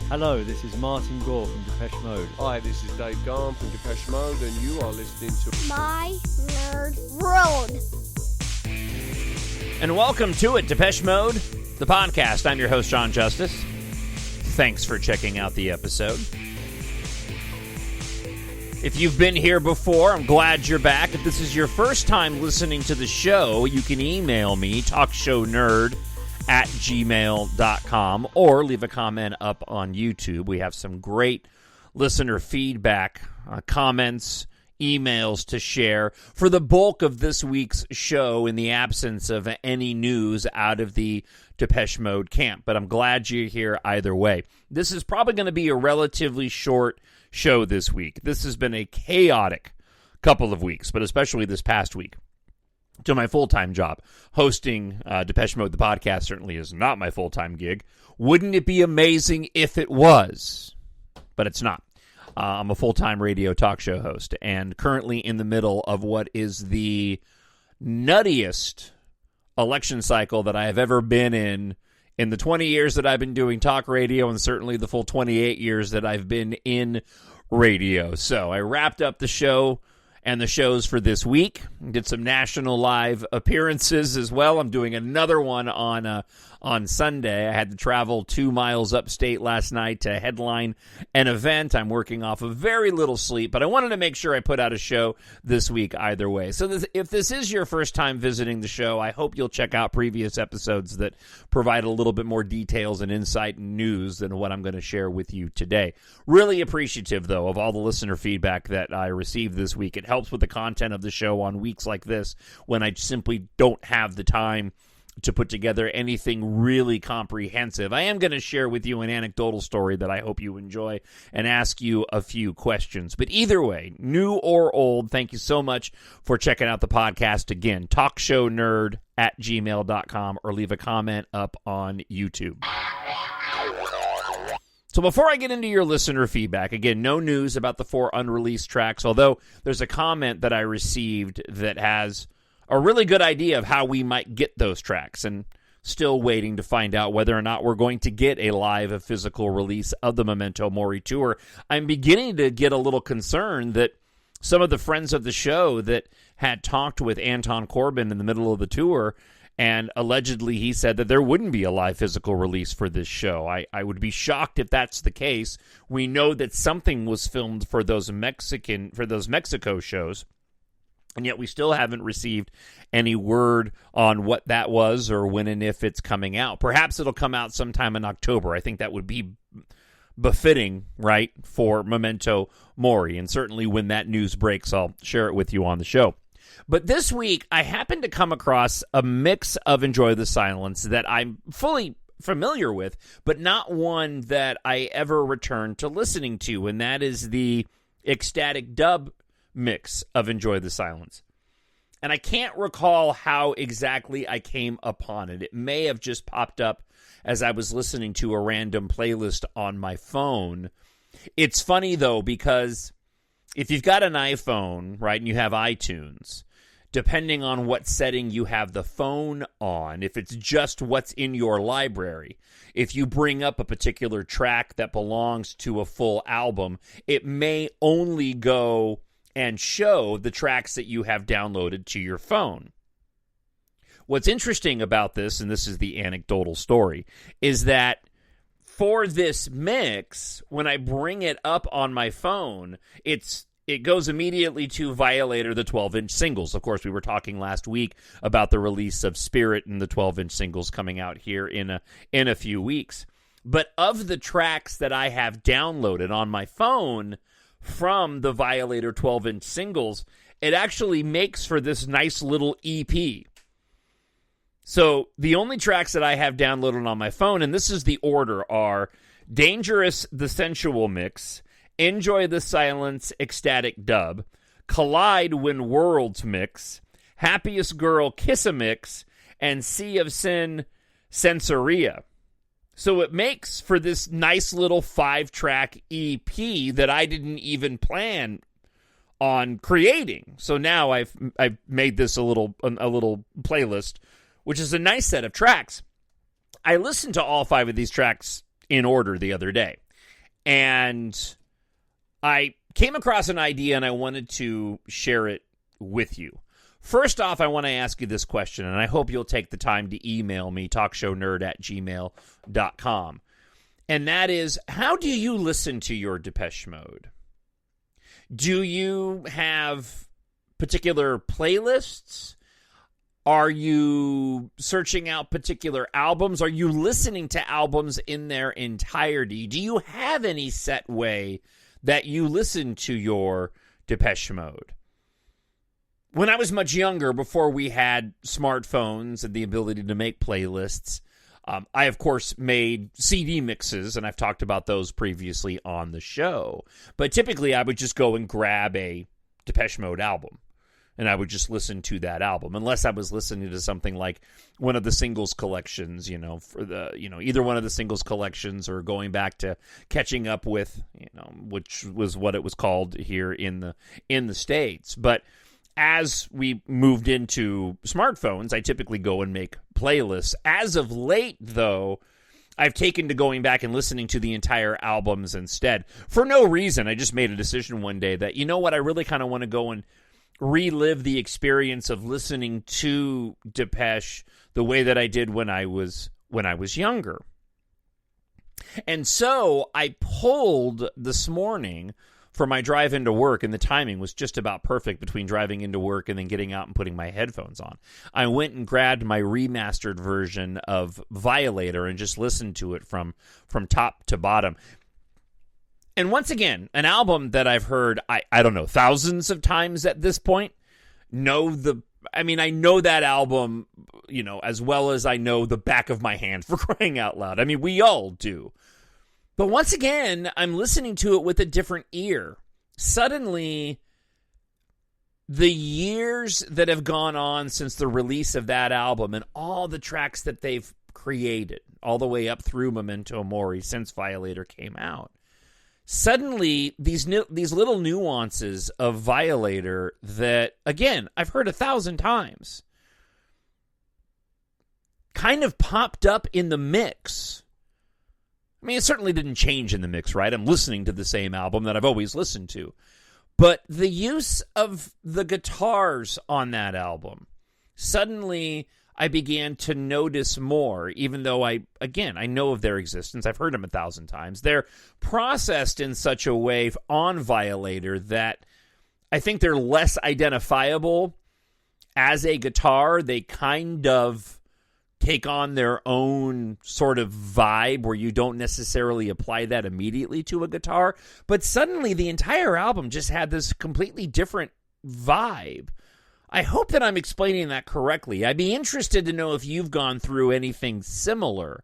Hello, this is Martin Gore from Depeche Mode. Hi, this is Dave Gahan from Depeche Mode, and you are listening to My Nerd World. And welcome to it, Depeche Mode, the podcast. I'm your host, Jon Justice. Thanks for checking out the episode. If you've been here before, I'm glad you're back. If this is your first time listening to the show, you can email me, TalkShowNerd@gmail.com, or leave a comment up on YouTube. We have some great listener feedback, comments, emails to share for the bulk of this week's show in the absence of any news out of the Depeche Mode camp. But I'm glad you're here either way. This is probably going to be a relatively short show this week. This has been a chaotic couple of weeks, but especially this past week. To my full-time job. Hosting Depeche Mode, the podcast, certainly is not my full-time gig. Wouldn't it be amazing if it was? But it's not. I'm a full-time radio talk show host, and currently in the middle of what is the nuttiest election cycle that I have ever been in the 20 years that I've been doing talk radio, and certainly the full 28 years that I've been in radio. So I wrapped up the show and the shows for this week. Did some national live appearances as well. I'm doing another one on Sunday. I had to travel 2 miles upstate last night to headline an event. I'm working off of very little sleep, but I wanted to make sure I put out a show this week either way. So if this is your first time visiting the show, I hope you'll check out previous episodes that provide a little bit more details and insight and news than what I'm going to share with you today. Really appreciative, though, of all the listener feedback that I received this week. It helps with the content of the show on weeks like this when I simply don't have the time to put together anything really comprehensive. I am going to share with you an anecdotal story that I hope you enjoy and ask you a few questions. But either way, new or old, thank you so much for checking out the podcast. Again, TalkShowNerd@gmail.com, or leave a comment up on YouTube. So before I get into your listener feedback, again, no news about the 4 unreleased tracks, although there's a comment that I received that has a really good idea of how we might get those tracks, and still waiting to find out whether or not we're going to get a live physical release of the Memento Mori tour. I'm beginning to get a little concerned that some of the friends of the show that had talked with Anton Corbijn in the middle of the tour, and allegedly he said that there wouldn't be a live physical release for this show. I would be shocked if that's the case. We know that something was filmed for those Mexico shows, and yet we still haven't received any word on what that was or when and if it's coming out. Perhaps it'll come out sometime in October. I think that would be befitting, right, for Memento Mori. And certainly when that news breaks, I'll share it with you on the show. But this week, I happened to come across a mix of Enjoy the Silence that I'm fully familiar with, but not one that I ever returned to listening to, and that is the ecstatic dub mix of Enjoy the Silence. And I can't recall how exactly I came upon it. It may have just popped up as I was listening to a random playlist on my phone. It's funny, though, because if you've got an iPhone, right, and you have iTunes, depending on what setting you have the phone on, if it's just what's in your library, if you bring up a particular track that belongs to a full album, it may only go and show the tracks that you have downloaded to your phone. What's interesting about this, and this is the anecdotal story, is that for this mix, when I bring it up on my phone, it goes immediately to Violator, the 12-inch singles. Of course, we were talking last week about the release of Spirit and the 12-inch singles coming out here in a few weeks. But of the tracks that I have downloaded on my phone from the Violator 12-inch singles, it actually makes for this nice little EP. So the only tracks that I have downloaded on my phone, and this is the order, are Dangerous, the Sensual Mix, Enjoy the Silence, Ecstatic Dub, Collide When Worlds Mix, Happiest Girl, Kiss-A-Mix, and Sea of Sin, Sensoria. So it makes for this nice little 5-track EP that I didn't even plan on creating. So now I've made this a little playlist, which is a nice set of tracks. I listened to all 5 of these tracks in order the other day, and I came across an idea, and I wanted to share it with you. First off, I want to ask you this question, and I hope you'll take the time to email me, talkshownerd@gmail.com. And that is, how do you listen to your Depeche Mode? Do you have particular playlists? Are you searching out particular albums? Are you listening to albums in their entirety? Do you have any set way that you listen to your Depeche Mode? When I was much younger, before we had smartphones and the ability to make playlists, I, of course, made CD mixes, and I've talked about those previously on the show. But typically, I would just go and grab a Depeche Mode album, and I would just listen to that album, unless I was listening to something like one of the singles collections, either one of the singles collections, or going back to catching up with, which was what it was called here in the States. But as we moved into smartphones, I typically go and make playlists. As of late, though, I've taken to going back and listening to the entire albums instead. For no reason. I just made a decision one day that, you know what, I really kind of want to go and relive the experience of listening to Depeche the way that I did when I was younger. And so I pulled this morning for my drive into work, and the timing was just about perfect between driving into work and then getting out and putting my headphones on. I went and grabbed my remastered version of Violator and just listened to it from top to bottom. And once again, an album that I've heard, I don't know, thousands of times at this point. I know that album, as well as I know the back of my hand, for crying out loud. I mean, we all do. But once again, I'm listening to it with a different ear. Suddenly, the years that have gone on since the release of that album and all the tracks that they've created, all the way up through Memento Mori since Violator came out, suddenly these little nuances of Violator that, again, I've heard 1,000 times, kind of popped up in the mix. I mean, it certainly didn't change in the mix, right? I'm listening to the same album that I've always listened to. But the use of the guitars on that album, suddenly I began to notice more, even though I know of their existence. I've heard them 1,000 times. They're processed in such a way on Violator that I think they're less identifiable as a guitar. They kind of take on their own sort of vibe where you don't necessarily apply that immediately to a guitar. But suddenly the entire album just had this completely different vibe. I hope that I'm explaining that correctly. I'd be interested to know if you've gone through anything similar.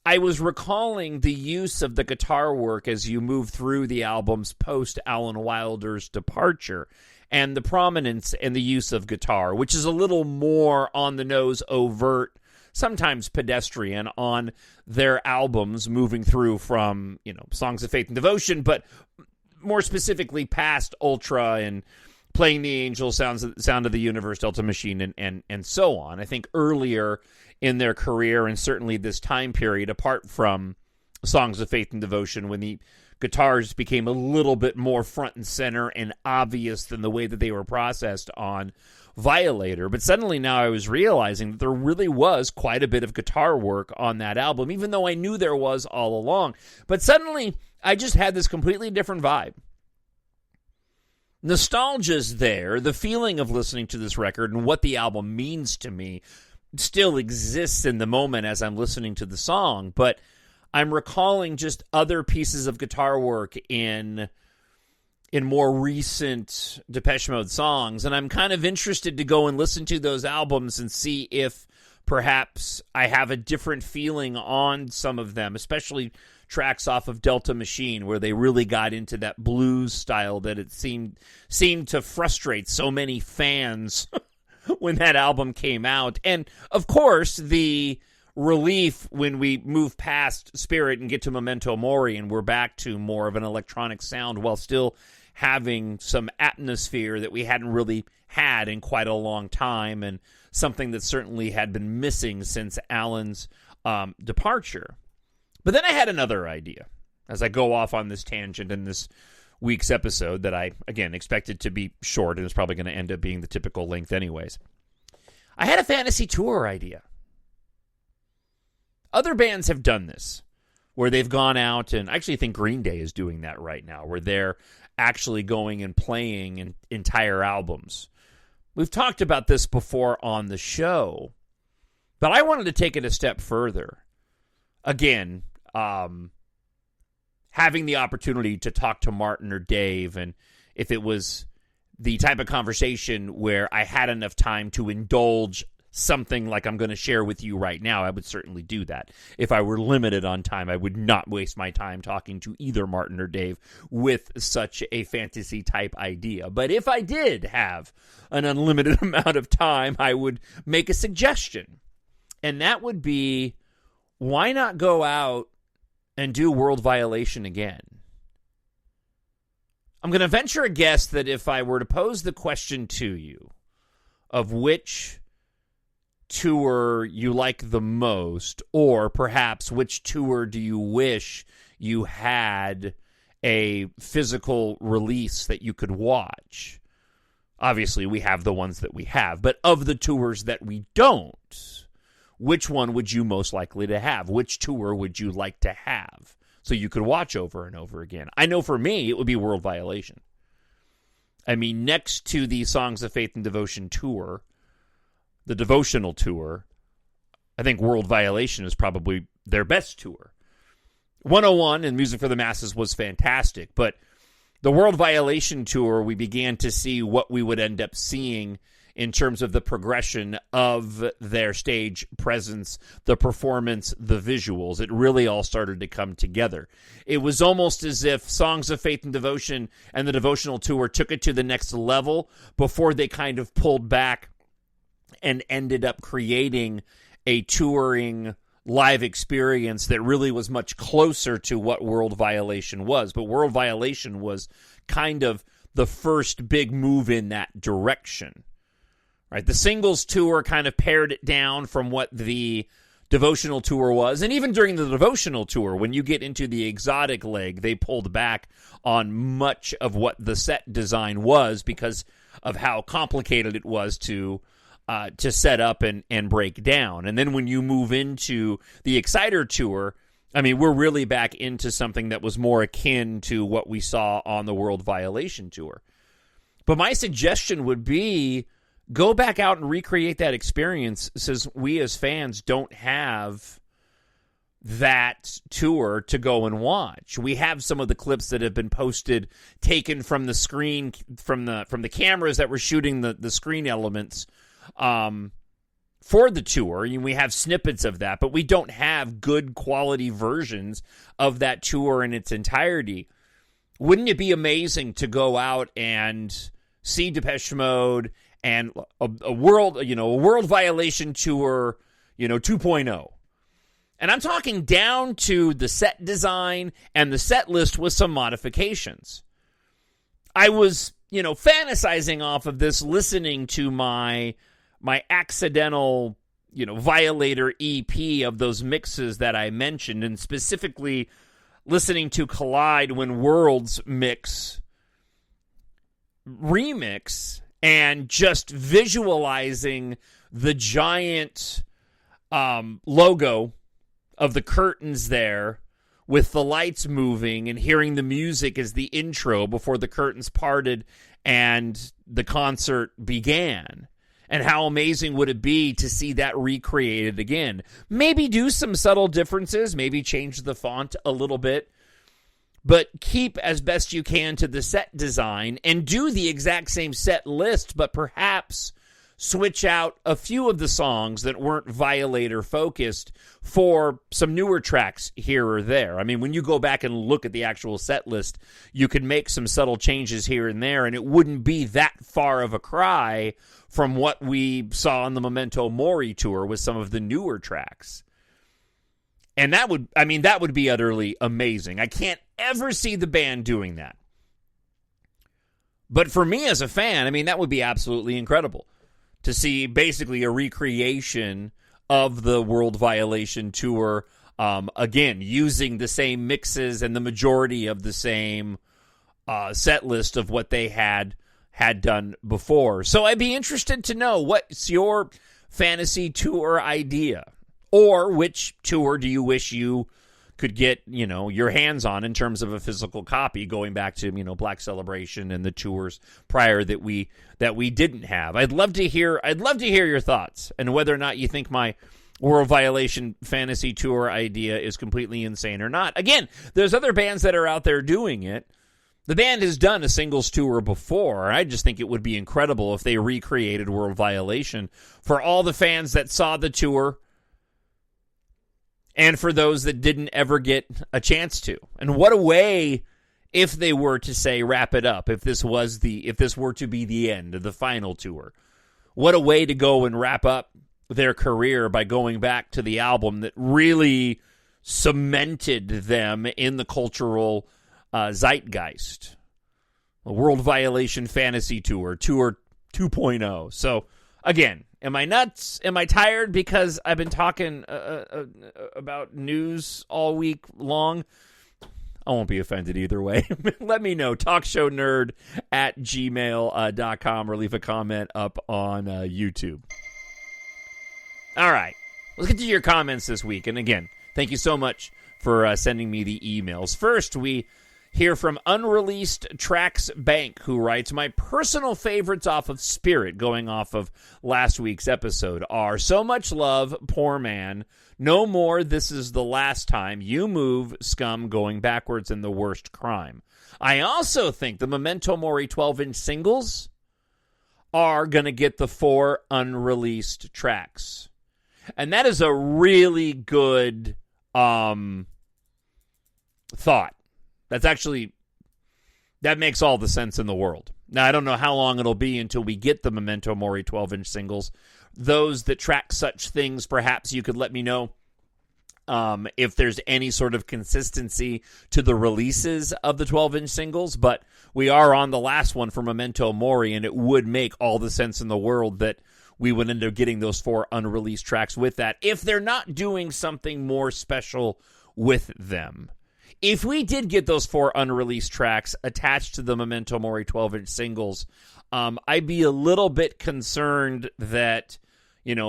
I was recalling the use of the guitar work as you move through the albums post Alan Wilder's departure, and the prominence and the use of guitar, which is a little more on the nose, overt, sometimes pedestrian on their albums, moving through from, Songs of Faith and Devotion, but more specifically past Ultra and Playing the Angel, Sound of the Universe, Delta Machine, and so on. I think earlier in their career, and certainly this time period, apart from Songs of Faith and Devotion, when the guitars became a little bit more front and center and obvious than the way that they were processed on Violator. But suddenly now I was realizing that there really was quite a bit of guitar work on that album, even though I knew there was all along. But suddenly I just had this completely different vibe. Nostalgia's there. The feeling of listening to this record and what the album means to me still exists in the moment as I'm listening to the song, but I'm recalling just other pieces of guitar work in more recent Depeche Mode songs, and I'm kind of interested to go and listen to those albums and see if perhaps I have a different feeling on some of them, especially tracks off of Delta Machine, where they really got into that blues style that it seemed to frustrate so many fans when that album came out. And, of course, the relief when we move past Spirit and get to Memento Mori and we're back to more of an electronic sound while still having some atmosphere that we hadn't really had in quite a long time, and something that certainly had been missing since Alan's departure. But then I had another idea as I go off on this tangent in this week's episode that I, again, expected to be short and is probably going to end up being the typical length anyways. I had a fantasy tour idea. Other bands have done this, where they've gone out, and I actually think Green Day is doing that right now, where they're actually going and playing entire albums. We've talked about this before on the show, but I wanted to take it a step further. Again, having the opportunity to talk to Martin or Dave, and if it was the type of conversation where I had enough time to indulge something like I'm going to share with you right now, I would certainly do that. If I were limited on time, I would not waste my time talking to either Martin or Dave with such a fantasy type idea. But if I did have an unlimited amount of time, I would make a suggestion. And that would be, why not go out and do World Violation again? I'm going to venture a guess that if I were to pose the question to you of which tour you like the most, or perhaps which tour do you wish you had a physical release that you could watch. Obviously, we have the ones that we have, but of the tours that we don't, which one would you most likely to have? Which tour would you like to have so you could watch over and over again? I know for me, it would be World Violation. I mean, next to the Songs of Faith and Devotion tour, the devotional tour, I think World Violation is probably their best tour. 101 and Music for the Masses was fantastic, but the World Violation tour, we began to see what we would end up seeing in terms of the progression of their stage presence, the performance, the visuals. It really all started to come together. It was almost as if Songs of Faith and Devotion and the devotional tour took it to the next level before they kind of pulled back and ended up creating a touring live experience that really was much closer to what World Violation was. But World Violation was kind of the first big move in that direction. Right? The singles tour kind of pared it down from what the devotional tour was. And even during the devotional tour, when you get into the exotic leg, they pulled back on much of what the set design was because of how complicated it was to set up and break down. And then when you move into the Exciter tour, I mean, we're really back into something that was more akin to what we saw on the World Violation tour. But my suggestion would be, go back out and recreate that experience, since we as fans don't have that tour to go and watch. We have some of the clips that have been posted, taken from the screen, from the cameras that were shooting the screen elements for the tour. We have snippets of that, but we don't have good quality versions of that tour in its entirety. Wouldn't it be amazing to go out and see Depeche Mode and a world violation tour, 2.0? And I'm talking down to the set design and the set list with some modifications. I was, fantasizing off of this, listening to my accidental, Violator EP of those mixes that I mentioned, and specifically listening to Collide When Worlds remix, and just visualizing the giant logo of the curtains there with the lights moving, and hearing the music as the intro before the curtains parted and the concert began. And how amazing would it be to see that recreated again? Maybe do some subtle differences, maybe change the font a little bit, but keep as best you can to the set design and do the exact same set list, but perhaps switch out a few of the songs that weren't Violator focused for some newer tracks here or there. I mean, when you go back and look at the actual set list, you can make some subtle changes here and there, and it wouldn't be that far of a cry from what we saw on the Memento Mori tour with some of the newer tracks. And that would be utterly amazing. I can't ever see the band doing that. But for me as a fan, that would be absolutely incredible to see basically a recreation of the World Violation tour. Again, using the same mixes and the majority of the same set list of what they had done before. So I'd be interested to know, what's your fantasy tour idea? Or which tour do you wish you could get, your hands on in terms of a physical copy, going back to, Black Celebration and the tours prior that we didn't have. I'd love to hear your thoughts, and whether or not you think my World Violation fantasy tour idea is completely insane or not. Again, there's other bands that are out there doing it. The band has done a singles tour before. I just think it would be incredible if they recreated World Violation for all the fans that saw the tour and for those that didn't ever get a chance to. And what a way, if they were to say wrap it up, if this were to be the end of the final tour, what a way to go and wrap up their career by going back to the album that really cemented them in the cultural zeitgeist. A World Violation Fantasy Tour 2.0. So, again, am I nuts? Am I tired because I've been talking about news all week long? I won't be offended either way. Let me know. TalkShowNerd@gmail.com, or leave a comment up on YouTube. All right, let's get to your comments this week. And again, thank you so much for sending me the emails. First, we hear from Unreleased Tracks Bank, who writes, my personal favorites off of Spirit, going off of last week's episode, are So Much Love, Poor Man, No More, This Is the Last Time, You Move, Scum, Going Backwards, and The Worst Crime. I also think the Memento Mori 12-inch singles are going to get the 4 unreleased tracks. And that is a really good thought. That makes all the sense in the world. Now, I don't know how long it'll be until we get the Memento Mori 12-inch singles. Those that track such things, perhaps you could let me know if there's any sort of consistency to the releases of the 12-inch singles. But we are on the last one for Memento Mori, and it would make all the sense in the world that we would end up getting those 4 unreleased tracks with that, if they're not doing something more special with them. If we did get those 4 unreleased tracks attached to the Memento Mori 12-inch singles, I'd be a little bit concerned that,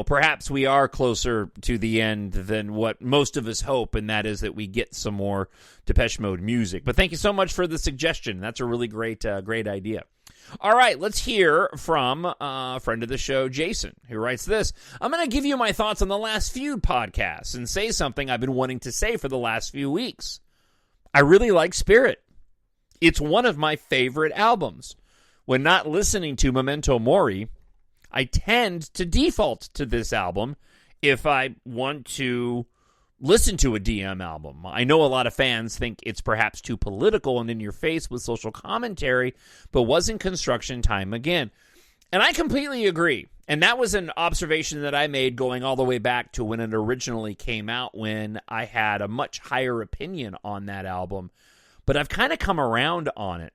perhaps we are closer to the end than what most of us hope, and that is that we get some more Depeche Mode music. But thank you so much for the suggestion. That's a really great idea. All right, let's hear from a friend of the show, Jason, who writes this. I'm going to give you my thoughts on the last few podcasts and say something I've been wanting to say for the last few weeks. I really like Spirit. It's one of my favorite albums. When not listening to Memento Mori, I tend to default to this album if I want to listen to a DM album. I know a lot of fans think it's perhaps too political and in your face with social commentary, but was in construction time again. And I completely agree. And that was an observation that I made going all the way back to when it originally came out, when I had a much higher opinion on that album. But I've kind of come around on it.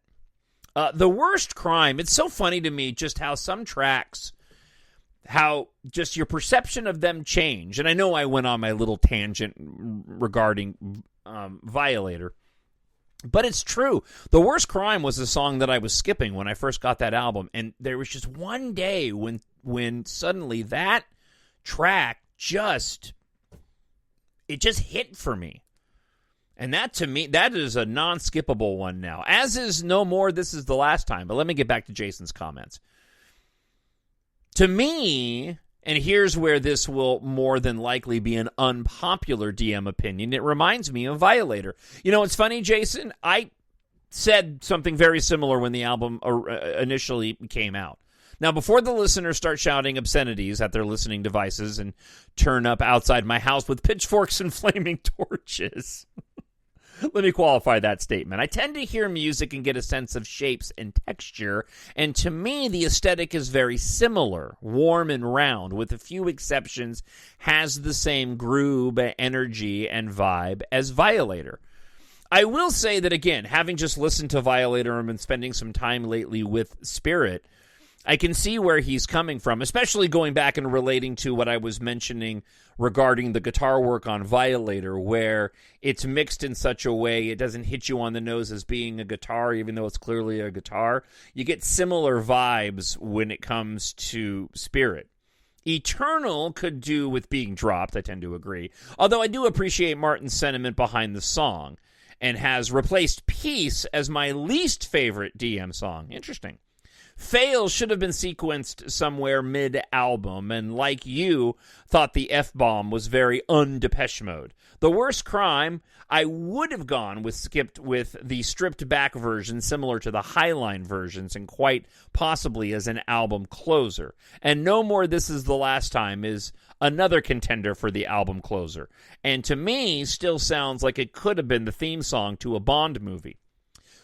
The Worst Crime, it's so funny to me just how some tracks, how just your perception of them change. And I know I went on my little tangent regarding Violator, but it's true. The Worst Crime was a song that I was skipping when I first got that album, and there was just one day when suddenly that track just hit for me. And that, to me, that is a non-skippable one now. As is No More, This Is the Last Time. But let me get back to Jason's comments. To me, and here's where this will more than likely be an unpopular DM opinion, it reminds me of Violator. It's funny, Jason, I said something very similar when the album initially came out. Now, before the listeners start shouting obscenities at their listening devices and turn up outside my house with pitchforks and flaming torches, let me qualify that statement. I tend to hear music and get a sense of shapes and texture, and to me, the aesthetic is very similar, warm and round, with a few exceptions, has the same groove, energy, and vibe as Violator. I will say that, again, having just listened to Violator and been spending some time lately with Spirit, I can see where he's coming from, especially going back and relating to what I was mentioning regarding the guitar work on Violator, where it's mixed in such a way it doesn't hit you on the nose as being a guitar, even though it's clearly a guitar. You get similar vibes when it comes to Spirit. Eternal could do with being dropped, I tend to agree. Although I do appreciate Martin's sentiment behind the song, and has replaced Peace as my least favorite DM song. Interesting. Fail should have been sequenced somewhere mid-album, and like you, thought the F-bomb was very un-Depeche Mode. The Worst Crime, I would have gone skipped with the stripped-back version, similar to the Highline versions, and quite possibly as an album closer. And No More This Is the Last Time is another contender for the album closer, and to me, still sounds like it could have been the theme song to a Bond movie.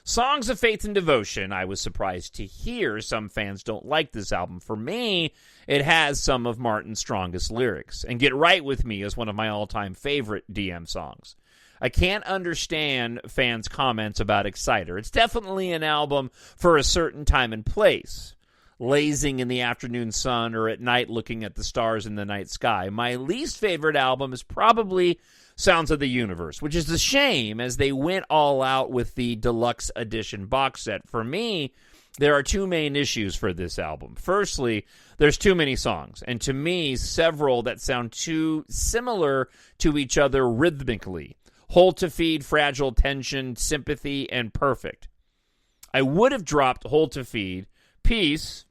Songs of Faith and Devotion, I was surprised to hear some fans don't like this album. For me, it has some of Martin's strongest lyrics, and Get Right With Me is one of my all-time favorite DM songs. I can't understand fans' comments about Exciter. It's definitely an album for a certain time and place, lazing in the afternoon sun or at night looking at the stars in the night sky. My least favorite album is probably Sounds of the Universe, which is a shame as they went all out with the deluxe edition box set. For me, there are two main issues for this album. Firstly, there's too many songs, and to me, several that sound too similar to each other rhythmically. Hold to Feed, Fragile Tension, Sympathy, and Perfect. I would have dropped Hold to Feed. Peace,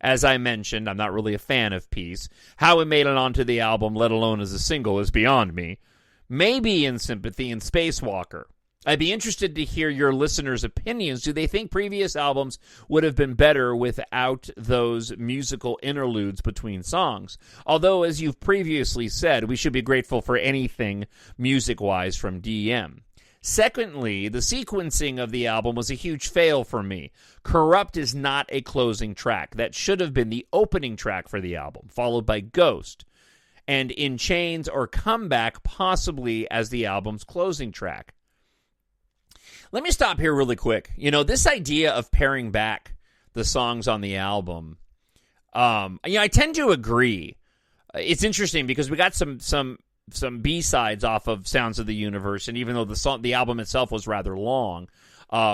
as I mentioned, I'm not really a fan of Peace. How it made it onto the album, let alone as a single, is beyond me. Maybe In Sympathy and Spacewalker. I'd be interested to hear your listeners' opinions. Do they think previous albums would have been better without those musical interludes between songs? Although, as you've previously said, we should be grateful for anything music-wise from DM. Secondly, the sequencing of the album was a huge fail for me. Corrupt is not a closing track. That should have been the opening track for the album, followed by Ghost, and In Chains or Comeback possibly as the album's closing track. Let me stop here really quick. You know, this idea of paring back the songs on the album, I tend to agree. It's interesting because we got some B-sides off of Sounds of the Universe, and even though the album itself was rather long,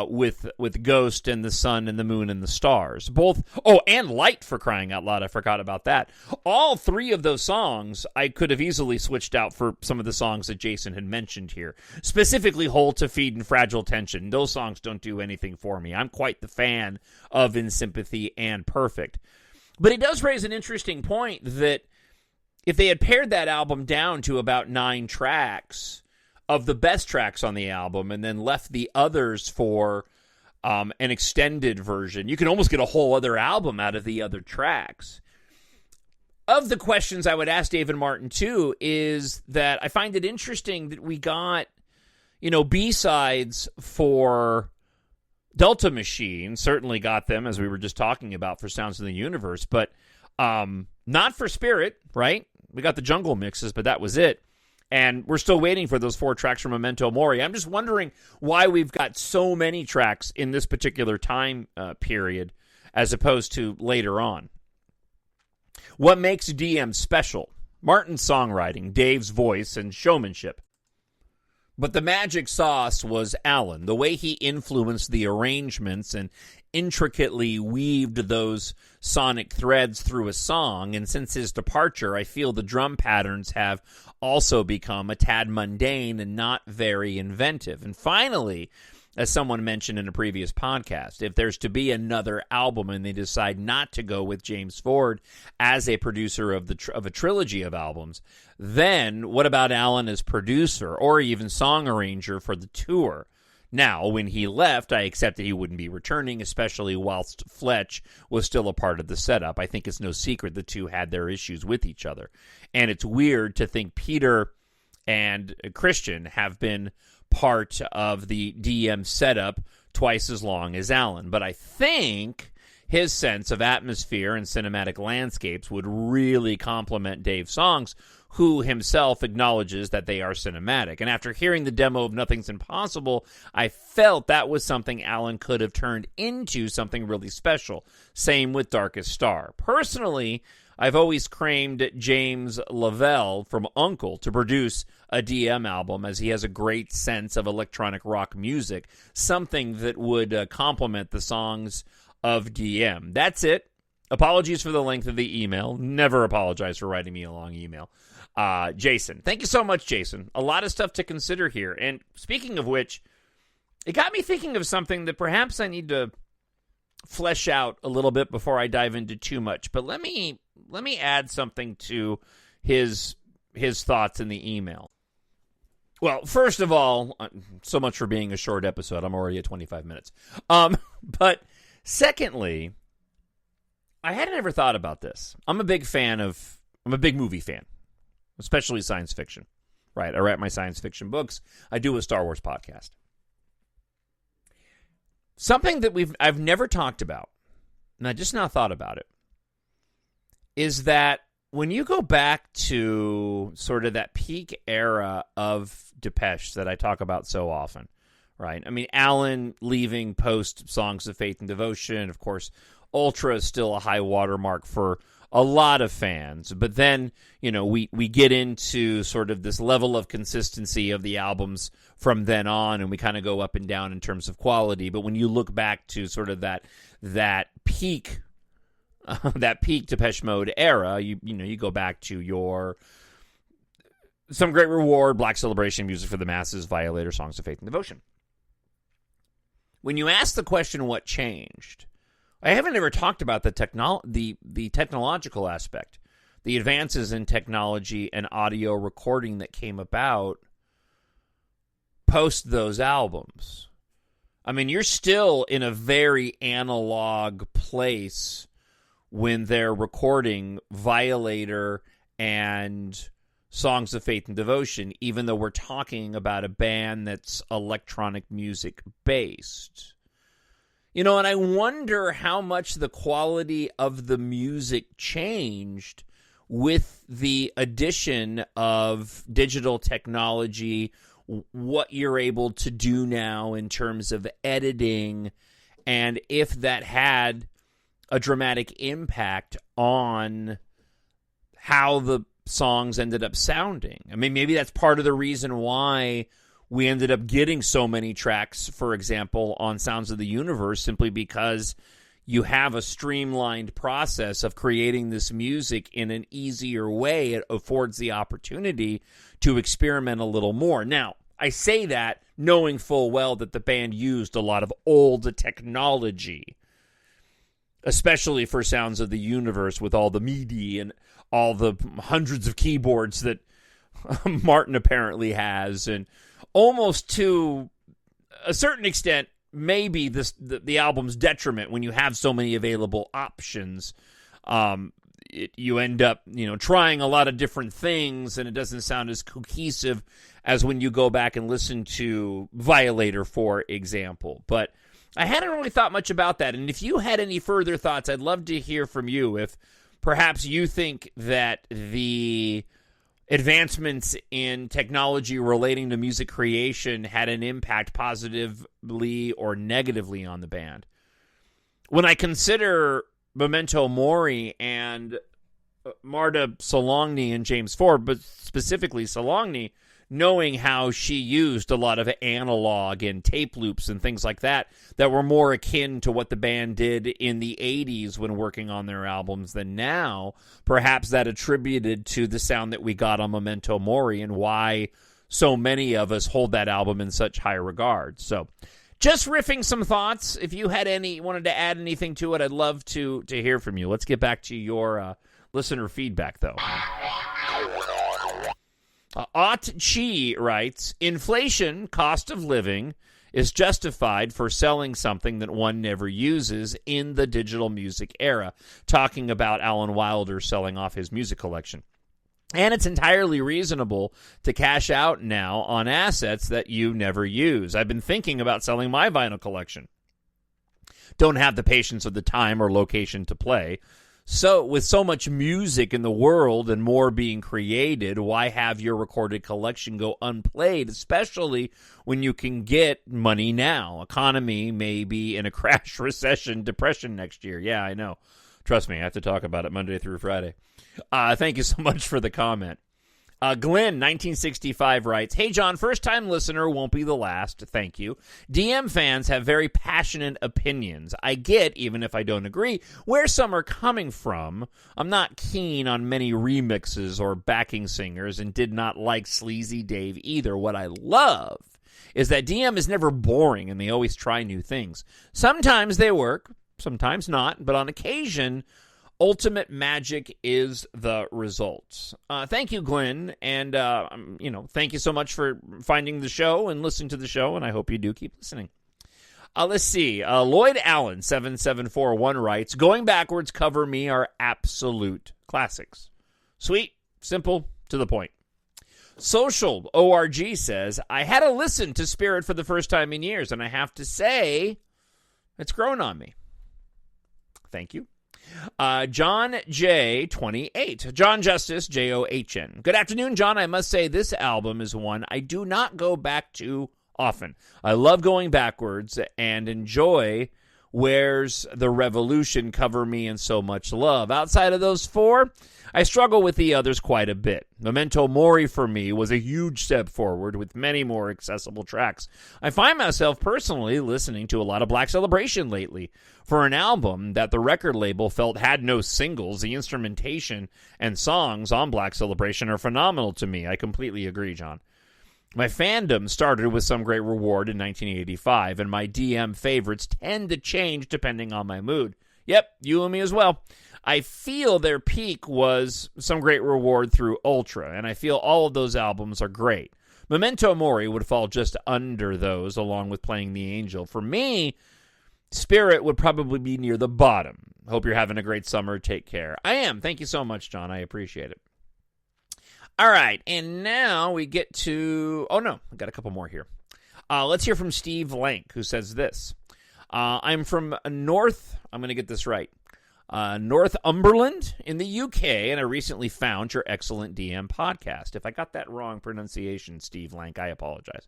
with Ghost and the Sun and the Moon and the Stars. Both, and Light, for crying out loud, I forgot about that. All three of those songs I could have easily switched out for some of the songs that Jason had mentioned here. Specifically Hold to Feed and Fragile Tension. Those songs don't do anything for me. I'm quite the fan of In Sympathy and Perfect. But it does raise an interesting point that if they had pared that album down to about 9 tracks of the best tracks on the album and then left the others for an extended version, you can almost get a whole other album out of the other tracks. Of the questions I would ask David Martin, too, is that I find it interesting that we got, B-sides for Delta Machine. Certainly got them, as we were just talking about, for Sounds of the Universe, but not for Spirit, right? We got the jungle mixes, but that was it. And we're still waiting for those 4 tracks from Memento Mori. I'm just wondering why we've got so many tracks in this particular time period as opposed to later on. What makes DM special? Martin's songwriting, Dave's voice, and showmanship. But the magic sauce was Alan, the way he influenced the arrangements and intricately weaved those sonic threads through a song. And since his departure, I feel the drum patterns have also become a tad mundane and not very inventive. And finally, as someone mentioned in a previous podcast, if there's to be another album and they decide not to go with James Ford as a producer of a trilogy of albums, then what about Alan as producer or even song arranger for the tour? Now, when he left, I accepted he wouldn't be returning, especially whilst Fletch was still a part of the setup. I think it's no secret the two had their issues with each other. And it's weird to think Peter and Christian have been part of the DM setup twice as long as Alan. But I think his sense of atmosphere and cinematic landscapes would really complement Dave's songs, who himself acknowledges that they are cinematic. And after hearing the demo of Nothing's Impossible, I felt that was something Alan could have turned into something really special. Same with Darkest Star. Personally, I've always claimed James Lavelle from Uncle to produce a DM album, as he has a great sense of electronic rock music, something that would complement the songs of DM. That's it. Apologies for the length of the email. Never apologize for writing me a long email. Jason. Thank you so much, Jason. A lot of stuff to consider here. And speaking of which, it got me thinking of something that perhaps I need to flesh out a little bit before I dive into too much. But let me add something to his thoughts in the email. Well, first of all, so much for being a short episode. I'm already at 25 minutes. But secondly, I hadn't ever thought about this. I'm a big movie fan, especially science fiction. Right? I write my science fiction books. I do a Star Wars podcast. Something that I've never talked about, and I just now thought about it, is that when you go back to sort of that peak era of Depeche that I talk about so often, right? I mean, Alan leaving post Songs of Faith and Devotion, of course, Ultra is still a high watermark for a lot of fans. But then, we get into sort of this level of consistency of the albums from then on, and we kind of go up and down in terms of quality. But when you look back to sort of that peak Depeche Mode era, you go back to your Some Great Reward, Black Celebration, Music for the Masses, Violator, Songs of Faith and Devotion. When you ask the question, what changed? I haven't ever talked about the technological aspect, the advances in technology and audio recording that came about post those albums. I mean, you're still in a very analog place when they're recording Violator and Songs of Faith and Devotion, even though we're talking about a band that's electronic music based. And I wonder how much the quality of the music changed with the addition of digital technology, what you're able to do now in terms of editing, and if that had a dramatic impact on how the songs ended up sounding. I mean, maybe that's part of the reason why we ended up getting so many tracks, for example, on Sounds of the Universe, simply because you have a streamlined process of creating this music in an easier way. It affords the opportunity to experiment a little more. Now, I say that knowing full well that the band used a lot of old technology, especially for Sounds of the Universe, with all the MIDI and all the hundreds of keyboards that Martin apparently has, and almost to a certain extent, maybe the album's detriment when you have so many available options. You end up, trying a lot of different things, and it doesn't sound as cohesive as when you go back and listen to Violator, for example. But I hadn't really thought much about that, and if you had any further thoughts, I'd love to hear from you. If perhaps you think that the advancements in technology relating to music creation had an impact positively or negatively on the band. When I consider Memento Mori and Marta Solongni and James Ford, but specifically Solongni, knowing how she used a lot of analog and tape loops and things like that were more akin to what the band did in the 80s when working on their albums than now, perhaps that attributed to the sound that we got on Memento Mori and why so many of us hold that album in such high regard. So just riffing some thoughts. If you had wanted to add anything to it, I'd love to hear from you. Let's get back to your listener feedback, though. Ot Chi writes, inflation, cost of living, is justified for selling something that one never uses in the digital music era, talking about Alan Wilder selling off his music collection. And it's entirely reasonable to cash out now on assets that you never use. I've been thinking about selling my vinyl collection. don't have the patience or the time or location to play. So with so much music in the world and more being created, why have your recorded collection go unplayed, especially when you can get money now? Economy may be in a crash, recession, depression next year. Yeah, I know. Trust me, I have to talk about it Monday through Friday. Thank you so much for the comment. Glenn, 1965, writes, "Hey, John, first-time listener, won't be the last. Thank you. DM fans have very passionate opinions. I get, even if I don't agree, where some are coming from. I'm not keen on many remixes or backing singers and did not like Sleazy Dave either. What I love is that DM is never boring and they always try new things. Sometimes they work, sometimes not, but on occasion, ultimate magic is the result." Thank you, Glenn, and thank you so much for finding the show and listening to the show, and I hope you do keep listening. Let's see. Lloyd Allen, 7741, writes, "Going backwards, Cover Me are absolute classics. Sweet, simple, to the point." Social ORG says, "I had to listen to Spirit for the first time in years, and I have to say, it's grown on me." Thank you. John J. 28. Jon Justice, John. "Good afternoon, John. I must say this album is one I do not go back to often. I love going backwards and enjoy Where's the Revolution, Cover Me, and So Much Love. Outside of those four, I struggle with the others quite a bit. Memento Mori for me was a huge step forward with many more accessible tracks. I find myself personally listening to a lot of Black Celebration lately. For an album that the record label felt had no singles, the instrumentation and songs on Black Celebration are phenomenal to me. I completely agree, John. My fandom started with Some Great Reward in 1985, and my DM favorites tend to change depending on my mood. Yep, you and me as well. I feel their peak was Some Great Reward through Ultra, and I feel all of those albums are great. Memento Mori would fall just under those, along with Playing the Angel. For me, Spirit would probably be near the bottom. Hope you're having a great summer. Take care. I am. Thank you so much, John. I appreciate it. All right, and now we get to... Oh, no, I've got a couple more here. Let's hear from Steve Lank, who says this. I'm from North... I'm going to get this right. Northumberland in the UK, and I recently found your excellent DM podcast. If I got that wrong pronunciation, Steve Lank, I apologize.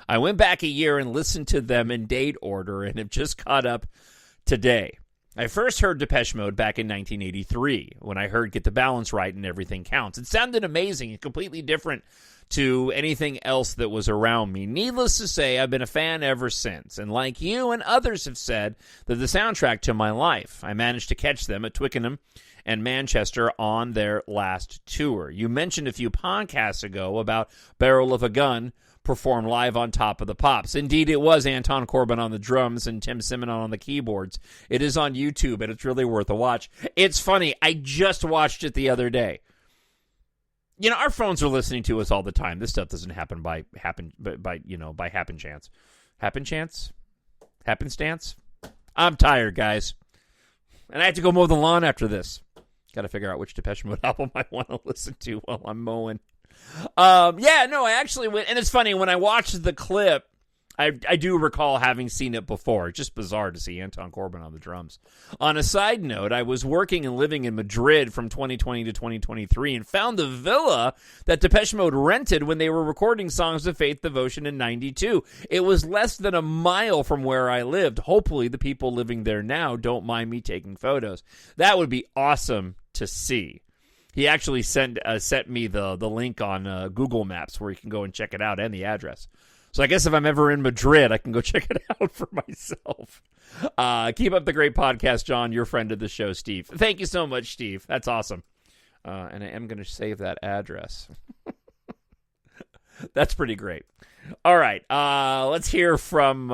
I went back a year and listened to them in date order and have just caught up today. I first heard Depeche Mode back in 1983 when I heard Get the Balance Right and Everything Counts. It sounded amazing and completely different to anything else that was around me. Needless to say, I've been a fan ever since, and like you and others have said, they're the soundtrack to my life. I managed to catch them at Twickenham and Manchester on their last tour. You mentioned a few podcasts ago about Barrel of a Gun performed live on Top of the Pops. Indeed, it was Anton Corbijn on the drums and Tim Simonon on the keyboards. It is on YouTube, and it's really worth a watch. It's funny. I just watched it the other day. You know, our phones are listening to us all the time. This stuff doesn't happen by happenchance. Happenstance? I'm tired, guys. And I have to go mow the lawn after this. Got to figure out which Depeche Mode album I want to listen to while I'm mowing. I actually went, and it's funny, when I watched the clip, I do recall having seen it before. It's just bizarre to see Anton Corbijn on the drums. On a side note, I was working and living in Madrid from 2020 to 2023 and found the villa that Depeche Mode rented when they were recording Songs of Faith Devotion in 92. It was less than a mile from where I lived. Hopefully the people living there now don't mind me taking photos. That would be awesome to see. He actually sent me the link on Google Maps where you can go and check it out and the address. So I guess if I'm ever in Madrid, I can go check it out for myself. Keep up the great podcast, John. Your friend of the show, Steve. Thank you so much, Steve. That's awesome. And I am going to save that address. That's pretty great. All right. Let's hear from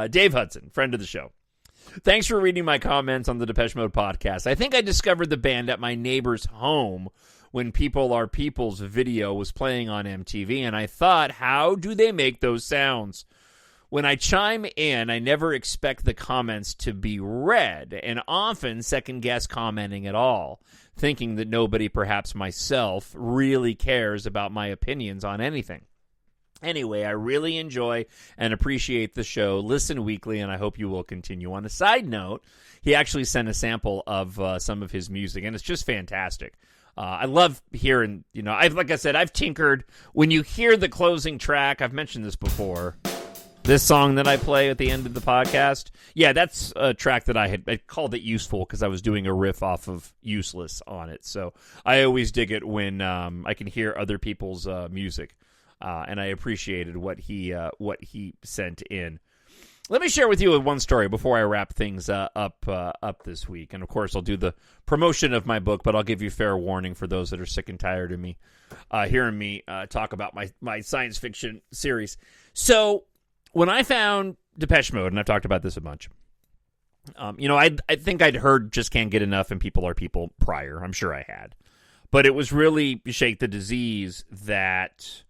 Dave Hudson, friend of the show. Thanks for reading my comments on the Depeche Mode podcast. I think I discovered the band at my neighbor's home when People Are People's video was playing on MTV, and I thought, how do they make those sounds? When I chime in, I never expect the comments to be read, and often second-guess commenting at all, thinking that nobody, perhaps myself, really cares about my opinions on anything. Anyway, I really enjoy and appreciate the show. Listen weekly, and I hope you will continue. On a side note, he actually sent a sample of some of his music, and it's just fantastic. I love hearing, like I said, I've tinkered. When you hear the closing track, I've mentioned this before, this song that I play at the end of the podcast, yeah, that's a track that I called it Useful because I was doing a riff off of Useless on it. So I always dig it when I can hear other people's music. And I appreciated what he sent in. Let me share with you one story before I wrap things up this week. And, of course, I'll do the promotion of my book, but I'll give you fair warning for those that are sick and tired of me hearing me talk about my science fiction series. So when I found Depeche Mode, and I've talked about this a bunch, I think I'd heard Just Can't Get Enough and People Are People prior. I'm sure I had. But it was really Shake the Disease that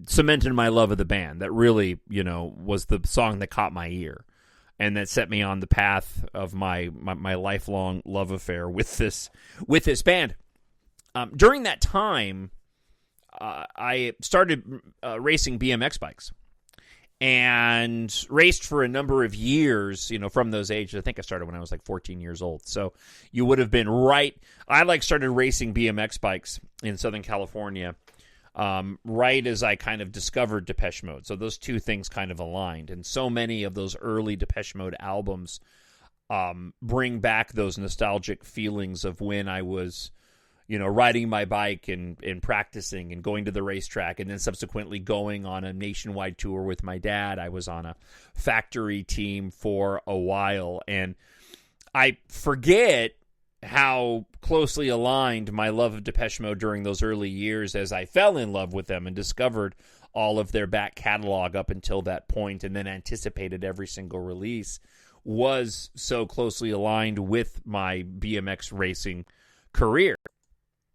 cemented my love of the band, that really, was the song that caught my ear and that set me on the path of my lifelong love affair with this band. During that time, I started racing BMX bikes and raced for a number of years, from those ages. I think I started when I was like 14 years old. So you would have been right. I started racing BMX bikes in Southern California right as I kind of discovered Depeche Mode. So those two things kind of aligned. And so many of those early Depeche Mode albums bring back those nostalgic feelings of when I was, riding my bike and practicing and going to the racetrack and then subsequently going on a nationwide tour with my dad. I was on a factory team for a while. And I forget how closely aligned my love of Depeche Mode during those early years as I fell in love with them and discovered all of their back catalog up until that point and then anticipated every single release was so closely aligned with my BMX racing career.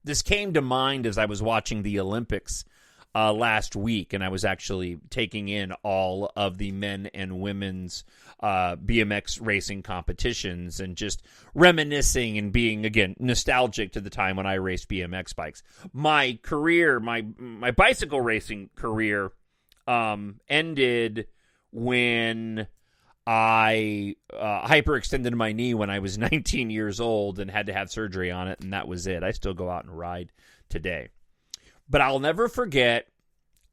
This came to mind as I was watching the Olympics last week, and I was actually taking in all of the men and women's BMX racing competitions and just reminiscing and being, again, nostalgic to the time when I raced BMX bikes. My career, my bicycle racing career ended when I hyperextended my knee when I was 19 years old and had to have surgery on it, and that was it. I still go out and ride today. But I'll never forget,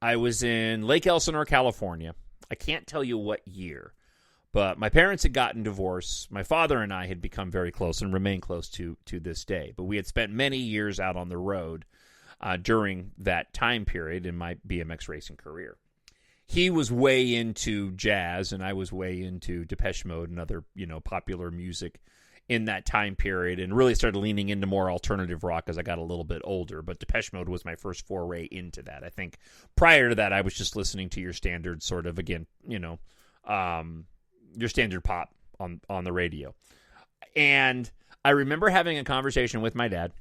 I was in Lake Elsinore, California. I can't tell you what year, but my parents had gotten divorced. My father and I had become very close and remain close to this day. But we had spent many years out on the road during that time period in my BMX racing career. He was way into jazz, and I was way into Depeche Mode and other, popular music in that time period, and really started leaning into more alternative rock as I got a little bit older. But Depeche Mode was my first foray into that. I think prior to that, I was just listening to your standard sort of, again, your standard pop on the radio. And I remember having a conversation with my dad.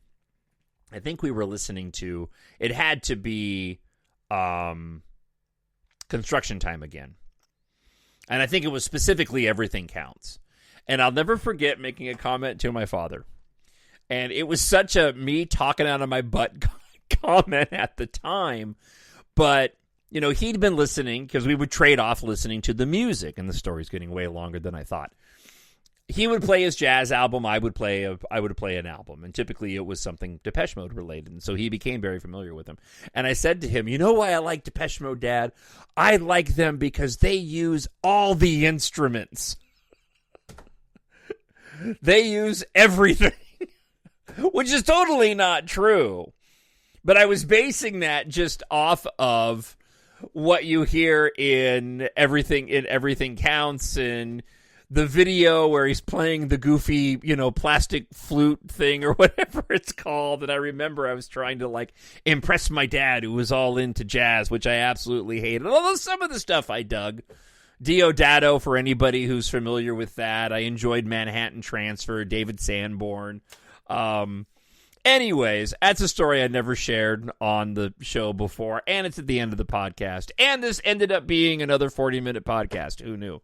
I think we were listening to, it had to be Construction Time Again. And I think it was specifically Everything Counts. And I'll never forget making a comment to my father. And it was such a me talking out of my butt comment at the time. But, he'd been listening because we would trade off listening to the music. And the story's getting way longer than I thought. He would play his jazz album. I would play an album. And typically it was something Depeche Mode related. And so he became very familiar with them. And I said to him, you know why I like Depeche Mode, Dad? I like them because they use all the instruments. They use everything, which is totally not true. But I was basing that just off of what you hear in Everything Counts, and the video where he's playing the goofy, plastic flute thing or whatever it's called. And I remember I was trying to impress my dad, who was all into jazz, which I absolutely hated. Although some of the stuff I dug. Diodato, for anybody who's familiar with that. I enjoyed Manhattan Transfer, David Sanborn. Anyways, that's a story I never shared on the show before, and it's at the end of the podcast. And this ended up being another 40-minute podcast. Who knew?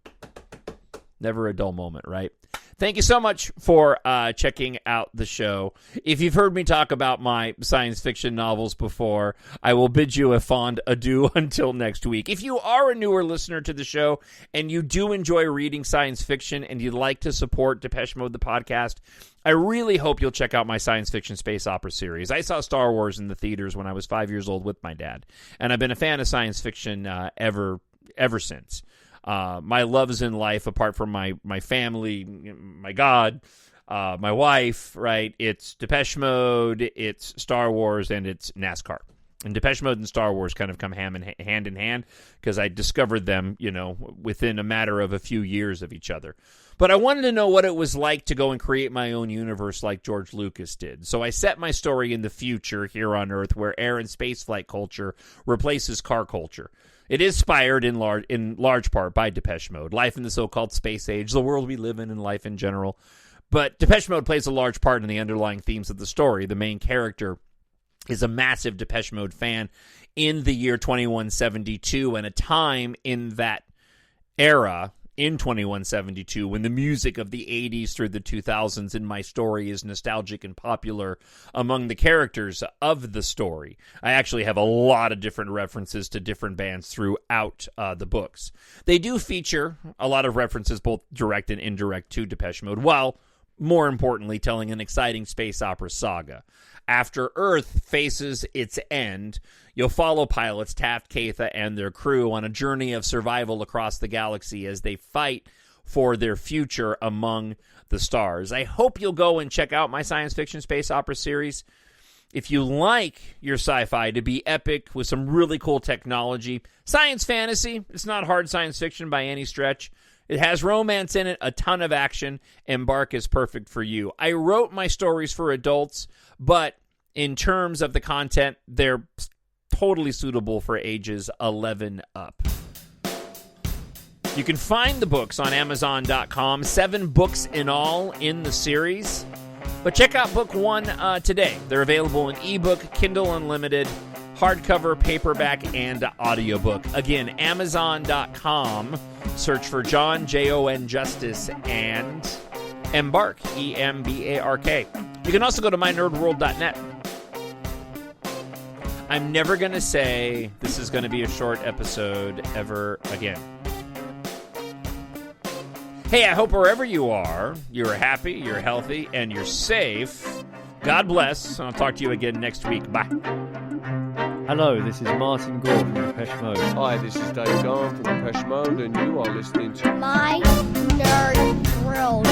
Never a dull moment, right? Thank you so much for checking out the show. If you've heard me talk about my science fiction novels before, I will bid you a fond adieu until next week. If you are a newer listener to the show and you do enjoy reading science fiction and you'd like to support Depeche Mode, the podcast, I really hope you'll check out my science fiction space opera series. I saw Star Wars in the theaters when I was 5 years old with my dad, and I've been a fan of science fiction ever since. My loves in life, apart from my family, my God, my wife, right? It's Depeche Mode, it's Star Wars, and it's NASCAR. And Depeche Mode and Star Wars kind of come hand in hand because I discovered them, within a matter of a few years of each other. But I wanted to know what it was like to go and create my own universe like George Lucas did. So I set my story in the future here on Earth where air and spaceflight culture replaces car culture. It is inspired in large part by Depeche Mode, life in the so-called space age, the world we live in, and life in general. But Depeche Mode plays a large part in the underlying themes of the story. The main character is a massive Depeche Mode fan in the year 2172, and a time in that era, in 2172, when the music of the 80s through the 2000s in my story is nostalgic and popular among the characters of the story. I actually have a lot of different references to different bands throughout the books. They do feature a lot of references, both direct and indirect, to Depeche Mode, while, more importantly, telling an exciting space opera saga. After Earth faces its end, you'll follow pilots Taft, Keitha, and their crew on a journey of survival across the galaxy as they fight for their future among the stars. I hope you'll go and check out my science fiction space opera series. If you like your sci-fi to be epic with some really cool technology, science fantasy, it's not hard science fiction by any stretch. It has romance in it, a ton of action. EMBARK is perfect for you. I wrote my stories for adults, but in terms of the content, they're totally suitable for ages 11 up. You can find the books on Amazon.com, 7 books in all in the series. But check out book 1 today. They're available in ebook, Kindle Unlimited, hardcover, paperback, and audiobook. Again, Amazon.com. Search for Jon, Jon Justice, and EMBARK, EMBARK. You can also go to mynerdworld.net. I'm never going to say this is going to be a short episode ever again. Hey, I hope wherever you are, you're happy, you're healthy, and you're safe. God bless, and I'll talk to you again next week. Bye. Hello, this is Martin Gore from Depeche Mode. Hi, this is Dave Gahan from Depeche Mode, and you are listening to My Nerd World.